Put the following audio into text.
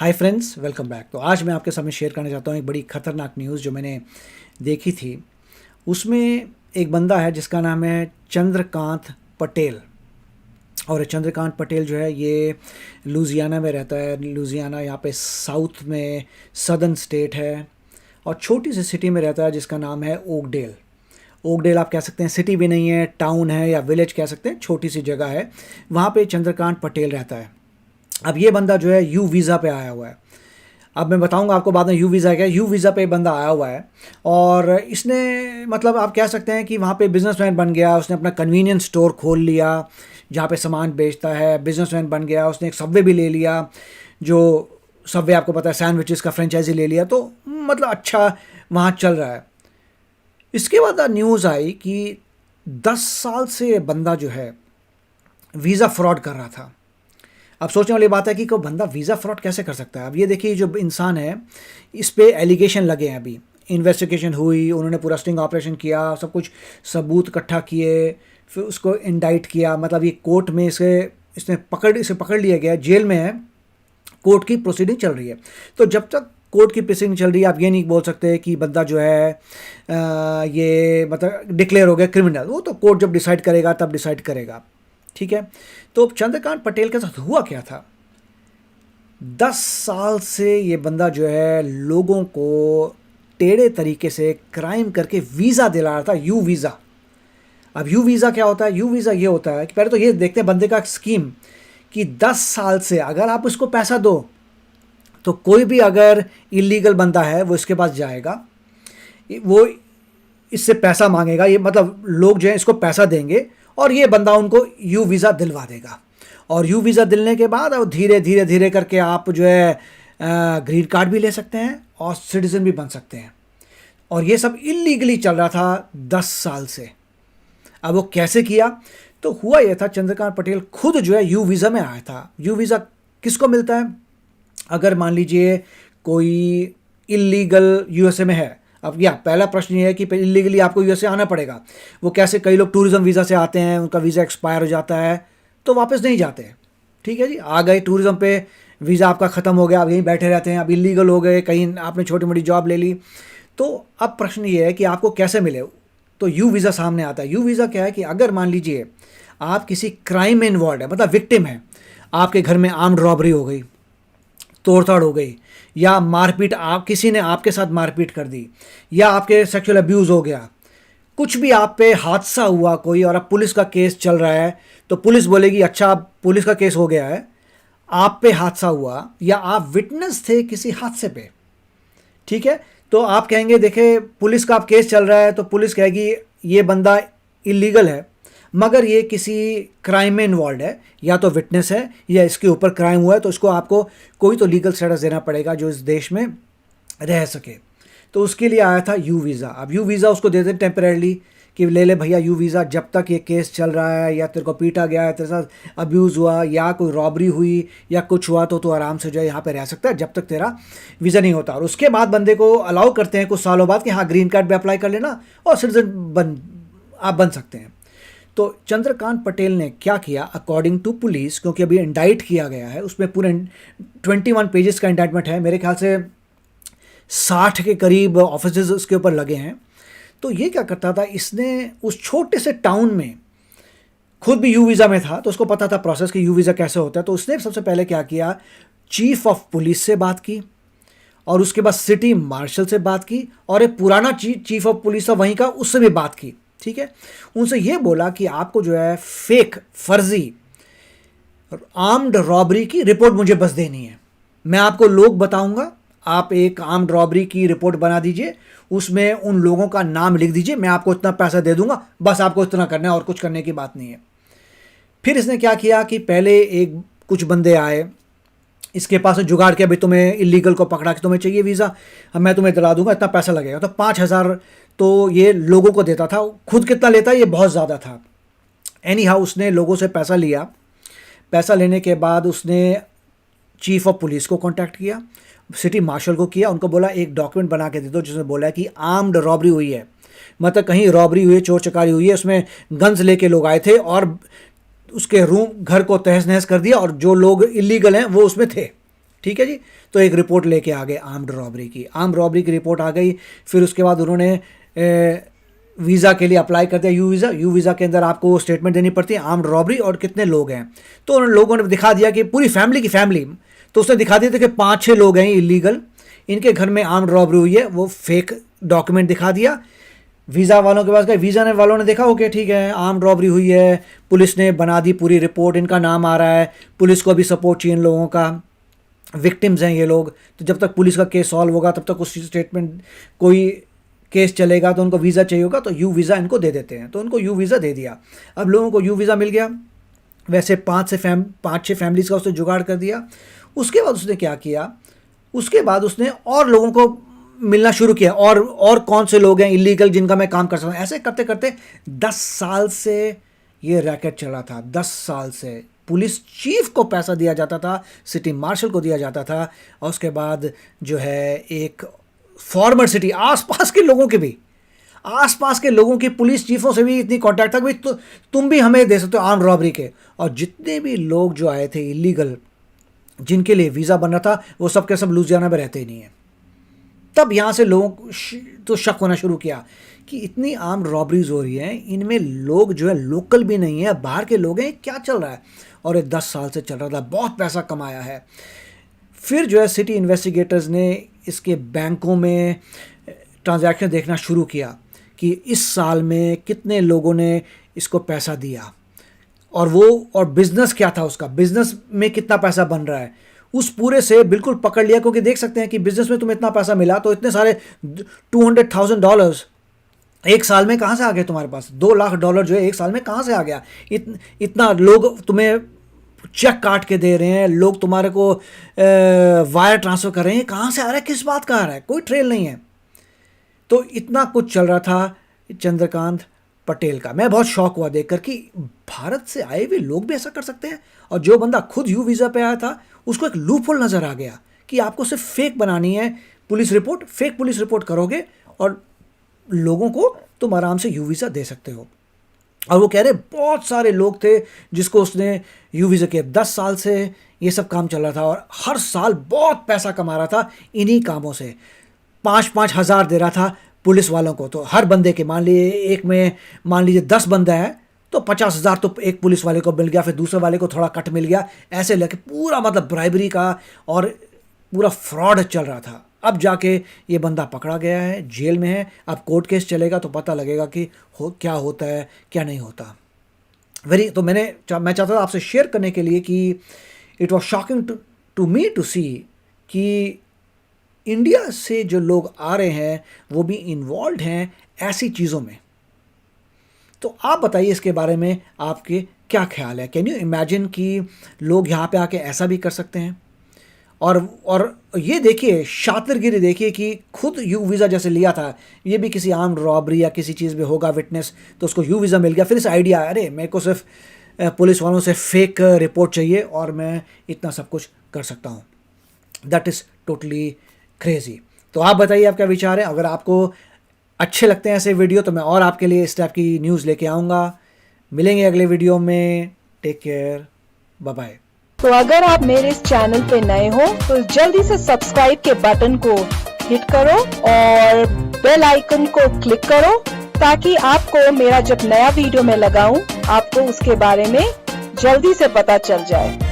Hi friends, welcome back. तो आज मैं आपके सामने शेयर करना चाहता हूँ एक बड़ी ख़तरनाक न्यूज़ जो मैंने देखी थी। उसमें एक बंदा है जिसका नाम है चंद्रकांत पटेल। और चंद्रकांत पटेल जो है ये लुधियाना में रहता है। लुधियाना यहाँ पे साउथ में सदर्न स्टेट है और छोटी सी सिटी में रहता है जिसका नाम है ओकडेल। ओकडेल आप कह सकते हैं, सिटी भी नहीं है, टाउन है या विलेज कह सकते हैं, छोटी सी जगह है। वहाँ पे चंद्रकांत पटेल रहता है। अब ये बंदा जो है यू वीज़ा पे आया हुआ है। अब मैं बताऊंगा आपको बाद में यू वीज़ा क्या है। यू वीज़ा पे बंदा आया हुआ है और इसने मतलब आप कह सकते हैं कि वहाँ पे बिजनेसमैन बन गया। उसने अपना कन्वीनियंस स्टोर खोल लिया जहाँ पे सामान बेचता है। बिजनेसमैन बन गया। उसने एक सबवे भी ले लिया, जो सबवे आपको पता है सैंडविचेस का फ्रेंचाइजी ले लिया। तो मतलब अच्छा वहाँ चल रहा है। इसके बाद न्यूज़ आई कि 10 साल से ये बंदा जो है वीज़ा फ्रॉड कर रहा था। अब सोचने वाली बात है कि कोई बंदा वीज़ा फ्रॉड कैसे कर सकता है। अब ये देखिए, जो इंसान है इस पे एलिगेशन लगे हैं। अभी इन्वेस्टिगेशन हुई, उन्होंने पूरा स्टिंग ऑपरेशन किया, सब कुछ सबूत इकट्ठा किए, फिर उसको इंडाइट किया। मतलब ये कोर्ट में इसे पकड़ लिया गया, जेल में है, कोर्ट की प्रोसीडिंग चल रही है। तो जब तक कोर्ट की प्रोसीडिंग चल रही है आप ये नहीं बोल सकते कि बंदा जो है ये मतलब डिक्लेयर हो गया क्रिमिनल। वो तो कोर्ट जब डिसाइड करेगा तब डिसाइड करेगा, ठीक है। तो चंद्रकांत पटेल के साथ हुआ क्या था? 10 साल से ये बंदा जो है लोगों को टेढ़े तरीके से क्राइम करके वीज़ा दिला रहा था, यू वीज़ा। अब यू वीज़ा क्या होता है? यू वीज़ा ये होता है कि पहले तो ये देखते हैं बंदे का स्कीम कि 10 साल से अगर आप उसको पैसा दो तो कोई भी अगर इलीगल बंदा है वो इसके पास जाएगा, वो इससे पैसा मांगेगा। ये मतलब लोग जो है इसको पैसा देंगे और ये बंदा उनको यू वीज़ा दिलवा देगा। और यू वीज़ा दिलने के बाद अब धीरे धीरे धीरे करके आप जो है ग्रीन कार्ड भी ले सकते हैं और सिटीज़न भी बन सकते हैं। और ये सब इलीगली चल रहा था 10 साल से। अब वो कैसे किया? तो हुआ यह था, चंद्रकांत पटेल खुद जो है यू वीज़ा में आया था। यू वीज़ा किसको मिलता है? अगर मान लीजिए कोई इलीगल यूएसए में है। अब या पहला प्रश्न ये है कि इलीगली आपको यूएसए आना पड़ेगा। वो कैसे? कई लोग टूरिज्म वीज़ा से आते हैं, उनका वीज़ा एक्सपायर हो जाता है तो वापस नहीं जाते, ठीक है जी। आ गए टूरिज्म पे, वीज़ा आपका ख़त्म हो गया, अब यहीं बैठे रहते हैं। अब इलीगल हो गए, कहीं आपने छोटी मोटी जॉब ले ली। तो अब प्रश्न ये है कि आपको कैसे मिले? तो यू वीज़ा सामने आता है। यू वीज़ा क्या है कि अगर मान लीजिए आप किसी क्राइम में इन्वॉल्व है, मतलब विक्टिम है, आपके घर में आर्म्ड रॉबरी हो गई, तोड़ताड़ हो गई, या मारपीट, आप किसी ने आपके साथ मारपीट कर दी, या आपके सेक्सुअल अब्यूज़ हो गया, कुछ भी आप पे हादसा हुआ कोई, और अब पुलिस का केस चल रहा है, तो पुलिस बोलेगी अच्छा अब पुलिस का केस हो गया है, आप पे हादसा हुआ या आप विटनेस थे किसी हादसे पे, ठीक है। तो आप कहेंगे देखे पुलिस का अब केस चल रहा है, तो पुलिस कहेगी ये बंदा इलीगल है मगर ये किसी क्राइम में इन्वॉल्व है, या तो विटनेस है या इसके ऊपर क्राइम हुआ है, तो इसको आपको कोई तो लीगल स्टेटस देना पड़ेगा जो इस देश में रह सके। तो उसके लिए आया था यू वीज़ा। अब यू वीज़ा उसको दे दें टेम्परेरली कि ले ले भैया यू वीज़ा, जब तक ये केस चल रहा है या तेरे को पीटा गया है, तेरे साथ अब्यूज़ हुआ या कोई रॉबरी हुई या कुछ हुआ, तो तू आराम से जो है यहाँ पे रह सकता है जब तक तेरा वीज़ा नहीं होता। और उसके बाद बंदे को अलाउ करते हैं कुछ सालों बाद कि हाँ ग्रीन कार्ड भी अप्लाई कर लेना और सिटीजन आप बन सकते हैं। तो चंद्रकांत पटेल ने क्या किया अकॉर्डिंग टू पुलिस, क्योंकि अभी इंडाइट किया गया है, उसमें पूरे 21 पेजेस का इंडाइटमेंट है, मेरे ख्याल से 60 के करीब ऑफिसर्स उसके ऊपर लगे हैं। तो ये क्या करता था, इसने उस छोटे से टाउन में, खुद भी यू वीज़ा में था तो उसको पता था प्रोसेस कि यू वीज़ा कैसे होता है। तो उसने सबसे पहले क्या किया, चीफ ऑफ पुलिस से बात की और उसके बाद सिटी मार्शल से बात की, और एक पुराना चीफ ऑफ पुलिस था वहीं का, उससे भी बात की, ठीक है। उनसे ये बोला कि आपको जो है फेक फर्जी आर्म्ड रॉबरी की रिपोर्ट मुझे बस देनी है। मैं आपको लोग बताऊंगा, आप एक आर्म्ड रॉबरी की रिपोर्ट बना दीजिए, उसमें उन लोगों का नाम लिख दीजिए, मैं आपको इतना पैसा दे दूंगा, बस आपको इतना करना है और कुछ करने की बात नहीं है। फिर इसने क्या किया कि पहले कुछ बंदे आए, इसके पास जुगाड़ किया, भाई तुम्हें इलीगल को पकड़ा कि तुम्हें चाहिए वीज़ा, मैं तुम्हें दिला दूंगा, इतना पैसा लगेगा। तो 5,000 तो ये लोगों को देता था। खुद कितना लेता ये बहुत ज़्यादा था। एनी हाउ उसने लोगों से पैसा लिया। पैसा लेने के बाद उसने चीफ ऑफ पुलिस को कांटेक्ट किया, सिटी मार्शल को किया, उनको बोला एक डॉक्यूमेंट बना के दे दो जिसमें बोला है कि आर्म्ड रॉबरी हुई है, मतलब कहीं रॉबरी हुई है, चोर चकारी हुई है, उसमें गन्स लेके लोग आए थे और उसके रूम घर को तहस नहस कर दिया और जो लोग इलीगल हैं वो उसमें थे, ठीक है जी। तो एक रिपोर्ट लेके आ गए आर्म्ड रॉबरी की रिपोर्ट आ गई। फिर उसके बाद उन्होंने वीज़ा के लिए अप्लाई कर दिया, यू वीज़ा के अंदर आपको स्टेटमेंट देनी पड़ती है आर्म्ड रॉबरी और कितने लोग हैं। तो उन लोगों ने दिखा दिया कि पूरी फैमिली की फैमिली, तो उसने दिखा दिया था कि 5-6 लोग हैं इलीगल, इनके घर में आर्म्ड रॉबरी हुई है। वो फेक डॉक्यूमेंट दिखा दिया, वीज़ा वालों के पास गए, वीज़ा वालों ने देखा ओके ठीक है आर्म्ड रॉबरी हुई है, पुलिस ने बना दी पूरी रिपोर्ट, इनका नाम आ रहा है, पुलिस को भी सपोर्ट चाहिए इन लोगों का, विक्टिम्स हैं ये लोग। तो जब तक पुलिस का केस सॉल्व होगा तब तक उस स्टेटमेंट कोई केस चलेगा, तो उनको वीज़ा चाहिए होगा, तो यू वीज़ा इनको दे देते हैं। तो उनको यू वीज़ा दे दिया। अब लोगों को यू वीज़ा मिल गया। वैसे 5-6 फैमिलीज़ का उसने जुगाड़ कर दिया। उसके बाद उसने क्या किया, उसके बाद उसने और लोगों को मिलना शुरू किया, और कौन से लोग हैं इलीगल जिनका मैं काम कर सकता हूँ। ऐसे करते करते 10 साल से ये रैकेट चला था। 10 साल से पुलिस चीफ को पैसा दिया जाता था, सिटी मार्शल को दिया जाता था, और उसके बाद जो है एक फॉर्मर सिटी आसपास के लोगों के भी, आसपास के लोगों की पुलिस चीफों से भी इतनी कांटेक्ट था कि तो तुम भी हमें दे सकते हो आर्म रॉबरी के। और जितने भी लोग जो आए थे इलीगल, जिनके लिए वीज़ा बन रहा था, वो सब के सब लुधियाना में रहते ही नहीं है। तब यहाँ से लोगों को तो शक होना शुरू किया कि इतनी आर्म रॉबरीज हो रही हैं, इनमें लोग जो है लोकल भी नहीं है, बाहर के लोग हैं, क्या चल रहा है। और ये 10 साल से चल रहा था, बहुत पैसा कमाया है। फिर जो है सिटी इन्वेस्टिगेटर्स ने इसके बैंकों में ट्रांजैक्शन देखना शुरू किया कि इस साल में कितने लोगों ने इसको पैसा दिया, और बिज़नेस क्या था उसका, बिज़नेस में कितना पैसा बन रहा है, उस पूरे से बिल्कुल पकड़ लिया। क्योंकि देख सकते हैं कि बिज़नेस में तुम्हें इतना पैसा मिला, तो इतने सारे $200,000 एक साल में कहाँ से आ गए तुम्हारे पास। $2 लाख जो है एक साल में कहाँ से आ गया। इतना लोग तुम्हें चेक काट के दे रहे हैं, लोग तुम्हारे को वायर ट्रांसफ़र कर रहे हैं, कहाँ से आ रहा है, किस बात का आ रहा है, कोई ट्रेल नहीं है। तो इतना कुछ चल रहा था चंद्रकांत पटेल का। मैं बहुत शौक हुआ देखकर कि भारत से आए हुए लोग भी ऐसा कर सकते हैं। और जो बंदा खुद यू वीज़ा पे आया था, उसको एक लूपहोल नज़र आ गया कि आपको सिर्फ फेक बनानी है police report, fake police report करोगे और लोगों को तुम आराम से यू वीज़ा दे सकते हो। और वो कह रहे बहुत सारे लोग थे जिसको उसने यू वीज़ा के 10 साल से ये सब काम चल रहा था, और हर साल बहुत पैसा कमा रहा था इन्हीं कामों से। 5-5 हज़ार दे रहा था पुलिस वालों को। तो हर बंदे के मान लीजिए 10 बंदा है तो 50,000 तो एक पुलिस वाले को मिल गया, फिर दूसरे वाले को थोड़ा कट मिल गया, ऐसे लेके पूरा मतलब ब्राइबरी का और पूरा फ्रॉड चल रहा था। अब जाके ये बंदा पकड़ा गया है, जेल में है। अब कोर्ट केस चलेगा तो पता लगेगा कि क्या होता है क्या नहीं होता। तो मैं चाहता था आपसे शेयर करने के लिए कि it was shocking to me to see कि इंडिया से जो लोग आ रहे हैं वो भी इन्वॉल्व हैं ऐसी चीज़ों में। तो आप बताइए इसके बारे में आपके क्या ख्याल है। कैन यू इमेजिन कि लोग यहाँ पे आके ऐसा भी कर सकते हैं। और ये देखिए शातिरगिरी देखिए कि खुद यू वीज़ा जैसे लिया था, ये भी किसी आर्म्ड रॉबरी या किसी चीज़ में होगा विटनेस, तो उसको यू वीज़ा मिल गया। फिर इस आइडिया, अरे मेरे को सिर्फ पुलिस वालों से फेक रिपोर्ट चाहिए और मैं इतना सब कुछ कर सकता हूँ। That is totally crazy. तो आप बताइए आप क्या विचार है। अगर आपको अच्छे लगते हैं ऐसे वीडियो तो मैं और आपके लिए इस टाइप की न्यूज़ लेके आऊँगा। मिलेंगे अगले वीडियो में। Take care, bye bye. तो अगर आप मेरे इस चैनल पे नए हो तो जल्दी से सब्सक्राइब के बटन को हिट करो और बेल आइकन को क्लिक करो, ताकि आपको मेरा जब नया वीडियो मैं लगाऊं आपको उसके बारे में जल्दी से पता चल जाए।